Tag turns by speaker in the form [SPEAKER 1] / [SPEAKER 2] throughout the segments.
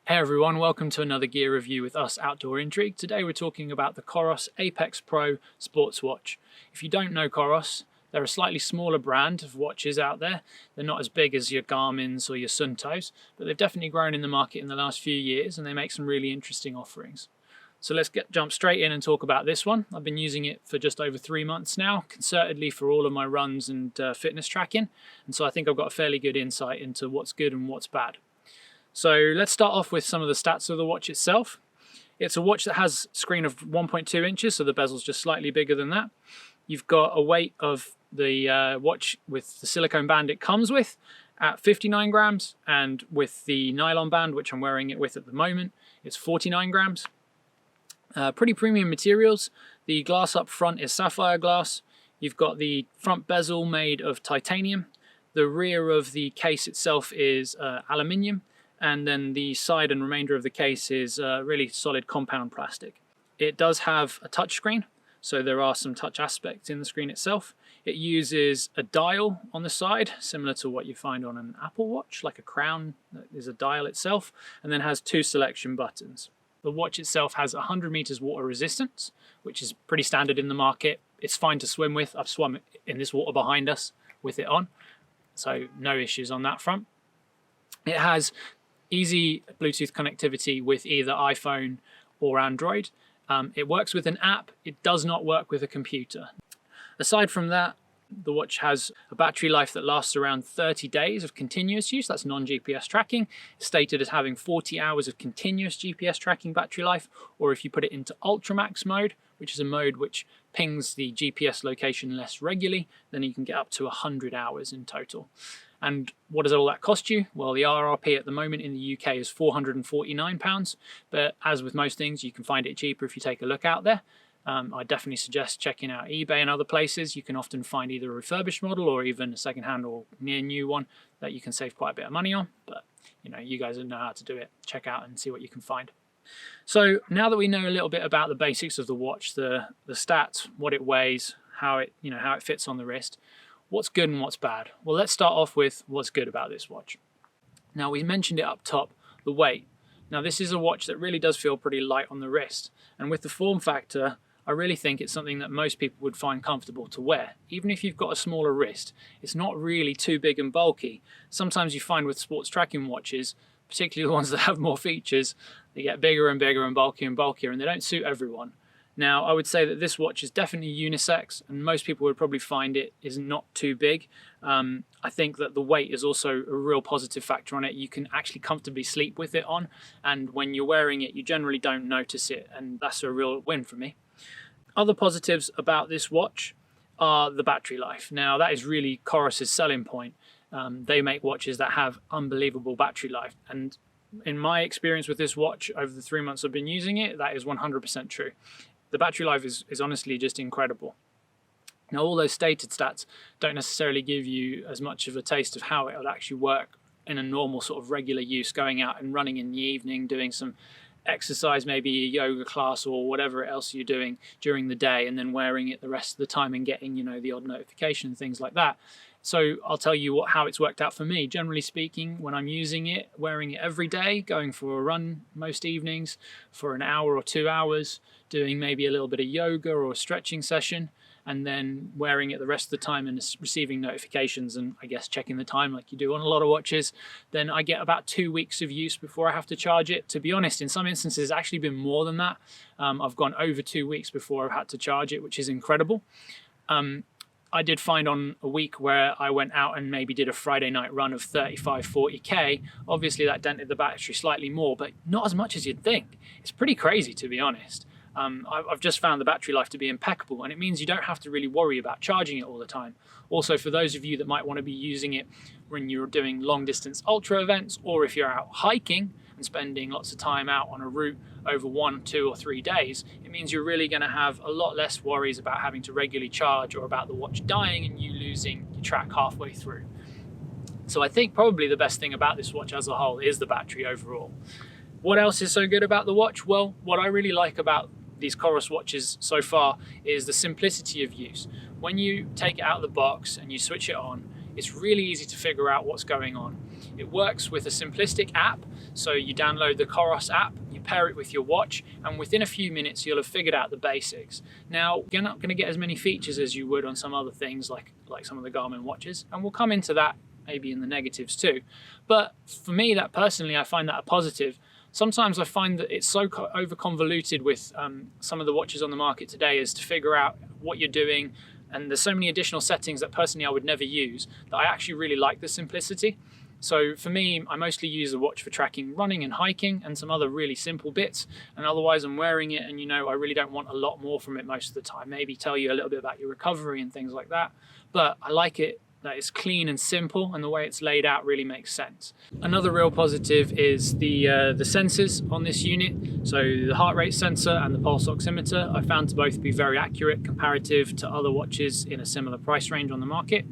[SPEAKER 1] Hey everyone, welcome to another gear review with us, Outdoor Intrigue. Today we're talking about the Coros Apex Pro sports watch. If you don't know Coros, they're a slightly smaller brand of watches out there. They're not as big as your Garmin's or your Suntos, but they've definitely grown in the market in the last few years and they make some really interesting offerings. So let's jump straight in and talk about this one. I've been using it for just over 3 months now, concertedly for all of my runs and fitness tracking. And so I think I've got a fairly good insight into what's good and what's bad. So let's start off with some of the stats of the watch itself. It's a watch that has a screen of 1.2 inches, so the bezel's just slightly bigger than that. You've got a weight of the watch with the silicone band it comes with at 59 grams, and with the nylon band, which I'm wearing it with at the moment, it's 49 grams. Pretty premium materials. The glass up front is sapphire glass. You've got the front bezel made of titanium. The rear of the case itself is aluminium. And then the side and remainder of the case is really solid compound plastic. It does have a touch screen, so there are some touch aspects in the screen itself. It uses a dial on the side, similar to what you find on an Apple Watch, like a crown that is a dial itself, and then has 2 selection buttons. The watch itself has 100 meters water resistance, which is pretty standard in the market. It's fine to swim with. I've swum in this water behind us with it on, so no issues on that front. It has easy Bluetooth connectivity with either iPhone or Android. It works with an app. It does not work with a computer. Aside from that, the watch has a battery life that lasts around 30 days of continuous use. That's non-GPS tracking. It's stated as having 40 hours of continuous GPS tracking battery life, or if you put it into Ultramax mode, which is a mode which pings the GPS location less regularly, then you can get up to 100 hours in total. And what does all that cost you? Well, the RRP at the moment in the UK is £449, but as with most things, you can find it cheaper if you take a look out there. I definitely suggest checking out eBay and other places. You can often find either a refurbished model or even a second-hand or near new one that you can save quite a bit of money on. But you guys know how to do it. Check out and see what you can find. So now that we know a little bit about the basics of the watch, the stats, what it weighs, how it fits on the wrist, what's good and what's bad? Well, let's start off with what's good about this watch. Now, we mentioned it up top, the weight. Now, this is a watch that really does feel pretty light on the wrist. And with the form factor, I really think it's something that most people would find comfortable to wear. Even if you've got a smaller wrist, it's not really too big and bulky. Sometimes you find with sports tracking watches, particularly the ones that have more features, they get bigger and bigger and bulkier, and they don't suit everyone. Now, I would say that this watch is definitely unisex, and most people would probably find it is not too big. I think that the weight is also a real positive factor on it. You can actually comfortably sleep with it on, and when you're wearing it, you generally don't notice it, and that's a real win for me. Other positives about this watch are the battery life. Now, that is really Coros' selling point. They make watches that have unbelievable battery life, and in my experience with this watch over the 3 months I've been using it, that is 100% true. The battery life is honestly just incredible. Now, all those stated stats don't necessarily give you as much of a taste of how it would actually work in a normal sort of regular use, going out and running in the evening, doing some exercise, maybe a yoga class or whatever else you're doing during the day, and then wearing it the rest of the time and getting, the odd notification and things like that. So I'll tell you how it's worked out for me. Generally speaking, when I'm using it, wearing it every day, going for a run most evenings for an hour or 2 hours, doing maybe a little bit of yoga or a stretching session, and then wearing it the rest of the time and receiving notifications and I guess checking the time like you do on a lot of watches, then I get about 2 weeks of use before I have to charge it. To be honest, in some instances it's actually been more than that. I've gone over 2 weeks before I've had to charge it, which is incredible. I did find on a week where I went out and maybe did a Friday night run of 35-40k, obviously that dented the battery slightly more, but not as much as you'd think. It's pretty crazy, to be honest. I've just found the battery life to be impeccable, and it means you don't have to really worry about charging it all the time. Also, for those of you that might want to be using it when you're doing long distance ultra events, or if you're out hiking and spending lots of time out on a route over 1, 2 or 3 days, it means you're really going to have a lot less worries about having to regularly charge or about the watch dying and you losing your track halfway through. So I think probably the best thing about this watch as a whole is the battery overall. What else is so good about the watch? Well, what I really like about these Coros watches so far is the simplicity of use. When you take it out of the box and you switch it on, it's really easy to figure out what's going on. It works with a simplistic app, so you download the Coros app, you pair it with your watch, and within a few minutes you'll have figured out the basics. Now, you're not going to get as many features as you would on some other things like some of the Garmin watches, and we'll come into that maybe in the negatives too. But for me, that personally, I find that a positive. Sometimes I find that it's so over convoluted with some of the watches on the market today as to figure out what you're doing, and there's so many additional settings that personally I would never use, that I actually really like the simplicity. So for me, I mostly use the watch for tracking running and hiking and some other really simple bits, and otherwise I'm wearing it and I really don't want a lot more from it most of the time. Maybe tell you a little bit about your recovery and things like that, but I like it that it's clean and simple, and the way it's laid out really makes sense. Another real positive is the sensors on this unit. So the heart rate sensor and the pulse oximeter I found to both be very accurate comparative to other watches in a similar price range on the market.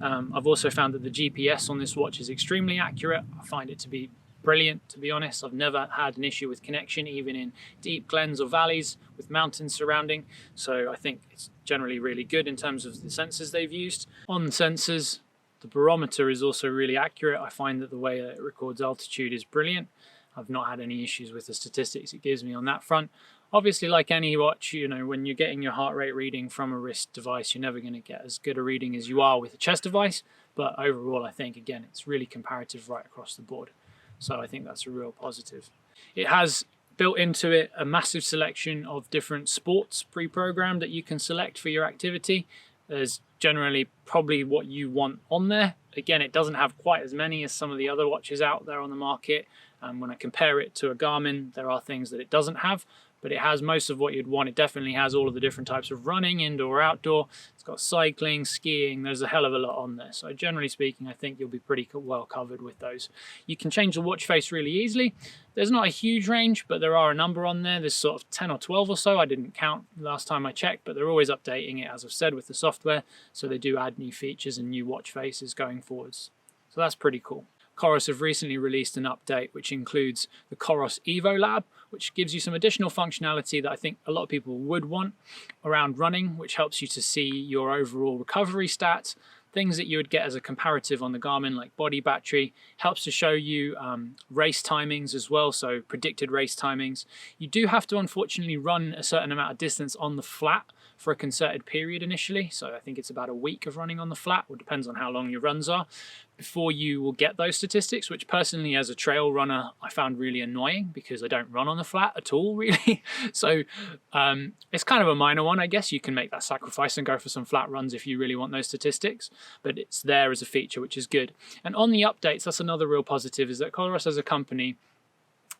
[SPEAKER 1] I've also found that the GPS on this watch is extremely accurate. I find it to be brilliant, to be honest. I've never had an issue with connection, even in deep glens or valleys with mountains surrounding. So I think it's generally really good in terms of the sensors they've used. On the sensors, the barometer is also really accurate. I find that the way that it records altitude is brilliant. I've not had any issues with the statistics it gives me on that front. Obviously, like any watch, when you're getting your heart rate reading from a wrist device, you're never going to get as good a reading as you are with a chest device. But overall, I think, again, it's really comparative right across the board. So I think that's a real positive. It has built into it a massive selection of different sports pre-programmed that you can select for your activity. There's generally probably what you want on there. Again, it doesn't have quite as many as some of the other watches out there on the market. When I compare it to a Garmin, there are things that it doesn't have, but it has most of what you'd want. It definitely has all of the different types of running, indoor, outdoor. It's got cycling, skiing. There's a hell of a lot on there. So generally speaking, I think you'll be pretty well covered with those. You can change the watch face really easily. There's not a huge range, but there are a number on there. There's sort of 10 or 12 or so. I didn't count last time I checked, but they're always updating it, as I've said, with the software. So they do add new features and new watch faces going forwards. So that's pretty cool. Coros have recently released an update which includes the Coros Evo Lab, which gives you some additional functionality that I think a lot of people would want around running, which helps you to see your overall recovery stats, things that you would get as a comparative on the Garmin, like body battery. Helps to show you race timings as well, so predicted race timings. You do have to unfortunately run a certain amount of distance on the flat for a concerted period initially, so I think it's about a week of running on the flat, or depends on how long your runs are, before you will get those statistics, which personally as a trail runner I found really annoying because I don't run on the flat at all really. So it's kind of a minor one, I guess. You can make that sacrifice and go for some flat runs if you really want those statistics, but it's there as a feature, which is good. And on the updates, that's another real positive, is that Coros as a company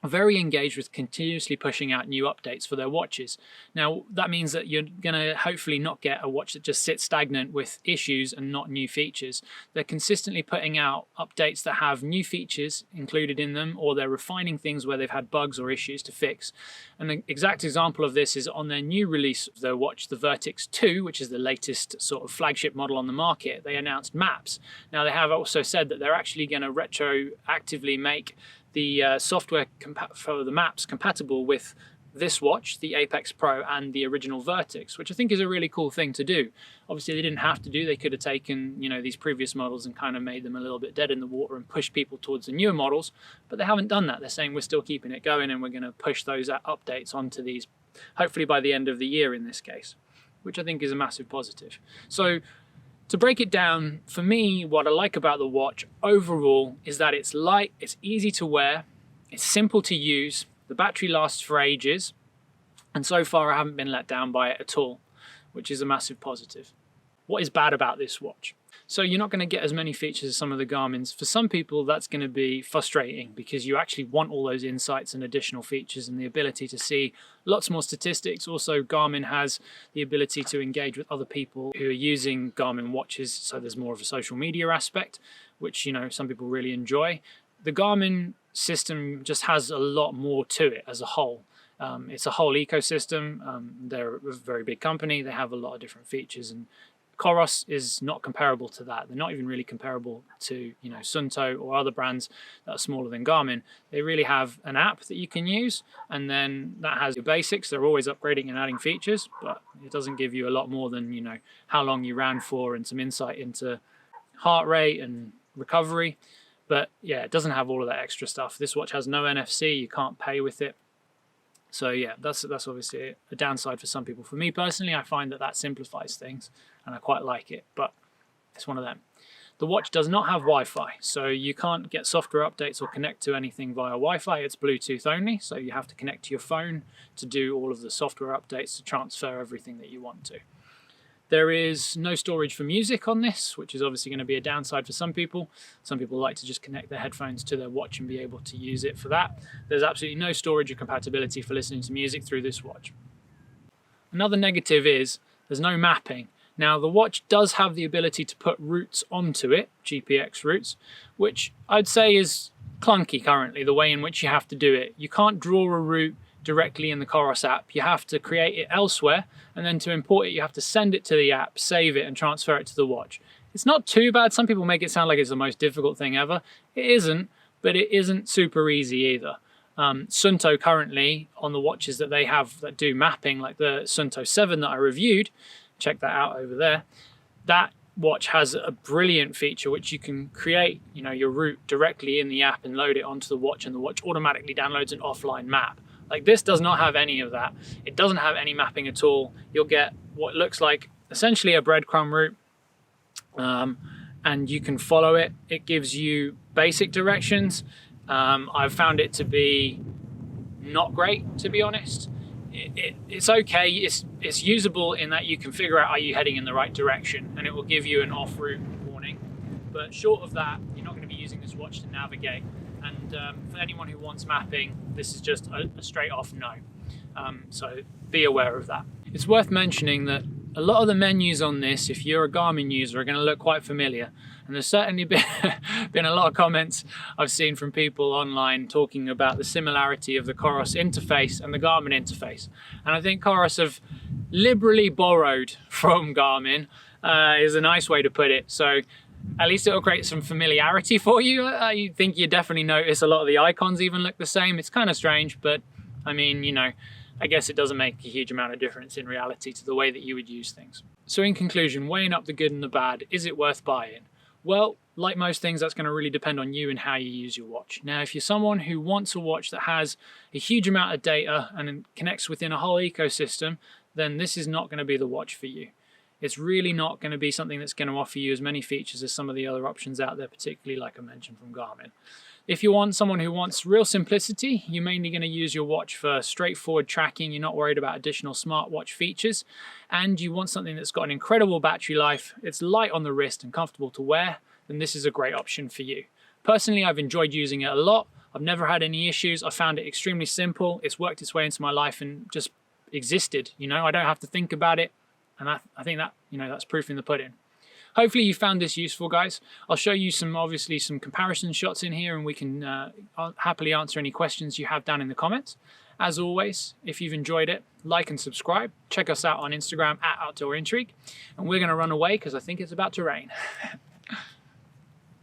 [SPEAKER 1] are very engaged with continuously pushing out new updates for their watches. Now, that means that you're going to hopefully not get a watch that just sits stagnant with issues and not new features. They're consistently putting out updates that have new features included in them, or they're refining things where they've had bugs or issues to fix. An exact example of this is on their new release of their watch, the Vertix 2, which is the latest sort of flagship model on the market. They announced maps. Now, they have also said that they're actually going to retroactively make the software for the maps compatible with this watch, the Apex Pro, and the original Vertix, which I think is a really cool thing to do. Obviously, they didn't have to do. They could have taken, these previous models and kind of made them a little bit dead in the water and pushed people towards the newer models, but they haven't done that. They're saying we're still keeping it going and we're going to push those updates onto these, hopefully by the end of the year in this case, which I think is a massive positive. So, to break it down, for me, what I like about the watch overall is that it's light, it's easy to wear, it's simple to use, the battery lasts for ages, and so far I haven't been let down by it at all, which is a massive positive. What is bad about this watch? So you're not going to get as many features as some of the Garmin's. For some people, that's going to be frustrating because you actually want all those insights and additional features and the ability to see lots more statistics. Also, Garmin has the ability to engage with other people who are using Garmin watches, so there's more of a social media aspect, which, some people really enjoy. The Garmin system just has a lot more to it as a whole. It's a whole ecosystem. They're a very big company. They have a lot of different features, and Coros is not comparable to that. They're not even really comparable to, Sunto or other brands that are smaller than Garmin. They really have an app that you can use, and then that has your basics. They're always upgrading and adding features, but it doesn't give you a lot more than, how long you ran for and some insight into heart rate and recovery. But yeah, it doesn't have all of that extra stuff. This watch has no NFC, you can't pay with it. So yeah, that's obviously a downside for some people. For me personally, I find that simplifies things and I quite like it, but it's one of them. The watch does not have Wi-Fi, so you can't get software updates or connect to anything via Wi-Fi. It's Bluetooth only, so you have to connect to your phone to do all of the software updates to transfer everything that you want to. There is no storage for music on this, which is obviously going to be a downside for some people. Some people like to just connect their headphones to their watch and be able to use it for that. There's absolutely no storage or compatibility for listening to music through this watch. Another negative is there's no mapping. Now, the watch does have the ability to put routes onto it, GPX routes, which I'd say is clunky currently, the way in which you have to do it. You can't draw a route directly in the Coros app. You have to create it elsewhere, and then to import it, you have to send it to the app, save it, and transfer it to the watch. It's not too bad. Some people make it sound like it's the most difficult thing ever. It isn't, but it isn't super easy either. Sunto currently, on the watches that they have that do mapping, like the Sunto 7 that I reviewed, check that out over there, that watch has a brilliant feature which you can create, your route directly in the app and load it onto the watch, and the watch automatically downloads an offline map. Like, this does not have any of that. It doesn't have any mapping at all. You'll get what looks like essentially a breadcrumb route, and you can follow it. It gives you basic directions. I've found it to be not great, to be honest. It's okay. It's usable in that you can figure out, are you heading in the right direction, and it will give you an off-route warning. But short of that, you're not going to be using this watch to navigate. And for anyone who wants mapping, this is just a straight off no. So be aware of that. It's worth mentioning that a lot of the menus on this, if you're a Garmin user, are going to look quite familiar. And there's certainly been a lot of comments I've seen from people online talking about the similarity of the Coros interface and the Garmin interface. And I think Coros have liberally borrowed from Garmin, is a nice way to put it. So at least it'll create some familiarity for you. I think you definitely notice a lot of the icons even look the same. It's kind of strange, but I mean, I guess it doesn't make a huge amount of difference in reality to the way that you would use things. So in conclusion, weighing up the good and the bad, is it worth buying? Well, like most things, that's going to really depend on you and how you use your watch. Now, if you're someone who wants a watch that has a huge amount of data and connects within a whole ecosystem, then this is not going to be the watch for you. It's really not going to be something that's going to offer you as many features as some of the other options out there, particularly like I mentioned from Garmin. If you want someone who wants real simplicity, you're mainly going to use your watch for straightforward tracking. You're not worried about additional smartwatch features, and you want something that's got an incredible battery life, it's light on the wrist and comfortable to wear, then this is a great option for you. Personally, I've enjoyed using it a lot. I've never had any issues. I found it extremely simple. It's worked its way into my life and just existed. I don't have to think about it. And I think that, that's proof in the pudding. Hopefully you found this useful, guys. I'll show you obviously some comparison shots in here, and we can happily answer any questions you have down in the comments. As always, if you've enjoyed it, like and subscribe. Check us out on Instagram @OutdoorIntrigue. And we're going to run away because I think it's about to rain.